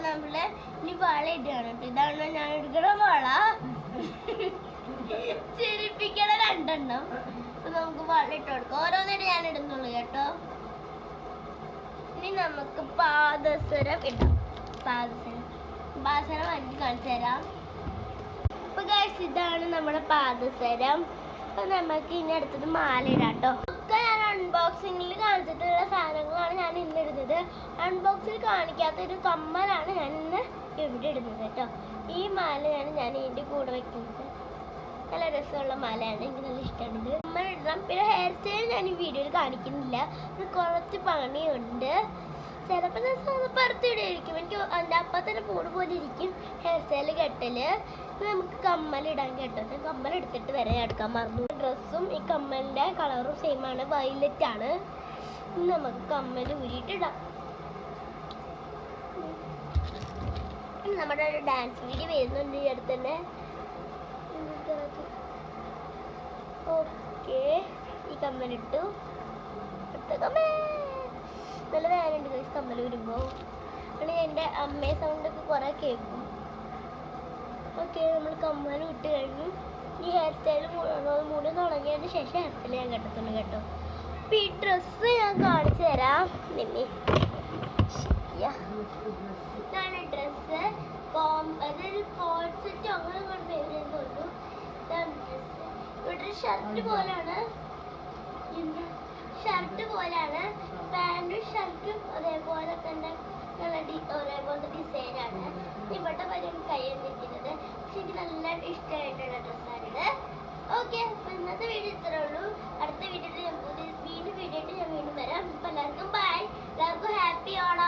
നമ്മള് ഇനി വള ഇടുകയാണ് കേട്ടോ. ഇതാണ് ഞാൻ എടുക്കണ വള. ചിരിപ്പിക്കണ രണ്ടെണ്ണം. അപ്പൊ നമുക്ക് വള ഇട്ട് കൊടുക്കാം. ഓരോന്നിട്ട് ഞാൻ ഇടുന്നുള്ളൂ കേട്ടോ. ഇനി നമുക്ക് പാദസരം ഇടാം. പാദസരം എനിക്ക് കാണിച്ചു തരാം. അപ്പൊ ഗൈസ് ഇതാണ് നമ്മുടെ പാദസരം. അപ്പൊ നമുക്ക് ഇനി അടുത്തത് മാല ഇടാം കേട്ടോ. ഒക്കെ ഞാൻ അൺബോക്സിങ്ങിൽ കാണിച്ചിട്ടുള്ള സാധനങ്ങളാണ് ഞാൻ ഇന്ന് ഇടുന്നത്. അൺബോക്സിൽ കാണിക്കാത്ത ഒരു കമ്മലാണ് ഞാൻ ഇന്ന് ഇവിടെ ഇടുന്നത് കേട്ടോ. ഈ മാല ഞാൻ ഇതിന്റെ കൂടെ വെക്കുന്നത്. നല്ല രസമുള്ള മാലയാണ്. എനിക്ക് നല്ല ഇഷ്ടമാണ് ഇത്. കമ്മൽ ഇടണം. പിന്നെ ഹെയർ സ്റ്റൈൽ ഞാൻ ഈ വീഡിയോയിൽ കാണിക്കുന്നില്ല. ഇത് കുറച്ച് പണിയുണ്ട്. ചിലപ്പോൾ ഞാൻ പറത്തിയിടായിരിക്കും. എനിക്ക് അതിൻ്റെ അപ്പം തന്നെ പൂട് പോലെ ഇരിക്കും ഹെയർ സ്റ്റൈൽ കെട്ടല്. നമുക്ക് കമ്മലിടാൻ കേട്ടോ. കമ്മൽ എടുത്തിട്ട് വരെ എടുക്കാൻ മറന്നു. ഡ്രസ്സും ഈ കമ്മലിൻ്റെ കളറും സെയിം ആണ്, വയലറ്റ് ആണ്. നമുക്ക് കമ്മൽ ഊരിയിട്ടിടാം. നമ്മുടെ ഒരു ഡാൻസ് വീഡിയോ വരുന്നുണ്ട് ഈ അടുത്ത് തന്നെ. ഓക്കെ, ഈ കമ്മലിട്ടു. അടുത്ത കമ്മൽ നല്ല വേനുണ്ട് ഗൈസ് കമ്മൽ വരുമ്പോൾ. അല്ലെങ്കിൽ എൻ്റെ അമ്മയെ സൗണ്ടൊക്കെ കുറേ കേൾക്കും. ഓക്കെ, നമ്മൾ കമ്മൽ ഇട്ട് കഴിഞ്ഞു. ഈ ഹെയർ സ്റ്റൈൽ മൂടി തുടങ്ങിയതിന് ശേഷം ഹെയർ സ്റ്റൈൽ ഞാൻ കെട്ടത്തുള്ളൂ കേട്ടോ. അപ്പം ഈ ഡ്രസ്സ് ഞാൻ കാണിച്ചു തരാം. നിന്നെ ഇതാണ് ഡ്രസ്സ്. അതൊരു കോട്ട് സെറ്റ് അങ്ങനെ കൊണ്ട് വരുന്നുള്ളൂ. ഇതാണ് ഡ്രസ്സ്. ഇവിടെ ഒരു ഷർട്ട് പോലാണ്. പാൻറ്റും ഷർട്ടും അതേപോലെ തന്നെ ഒരേപോലത്തെ ഡിസൈനാണ്. ഇവിടെ വരും കയ്യെന്നിരിക്കുന്നത്. പക്ഷെ എനിക്ക് നല്ല ഇഷ്ടമായിട്ടുള്ള ഡ്രസ്സാണിത്. ഓക്കെ, അപ്പം ഇന്നത്തെ വീഡിയോ ഇത്രേ ഉള്ളൂ. അടുത്ത വീഡിയോയിൽ ഞാൻ വീണ്ടും വരാം. അപ്പം എല്ലാവർക്കും ബൈ. എല്ലാവർക്കും ഹാപ്പി ഓണം.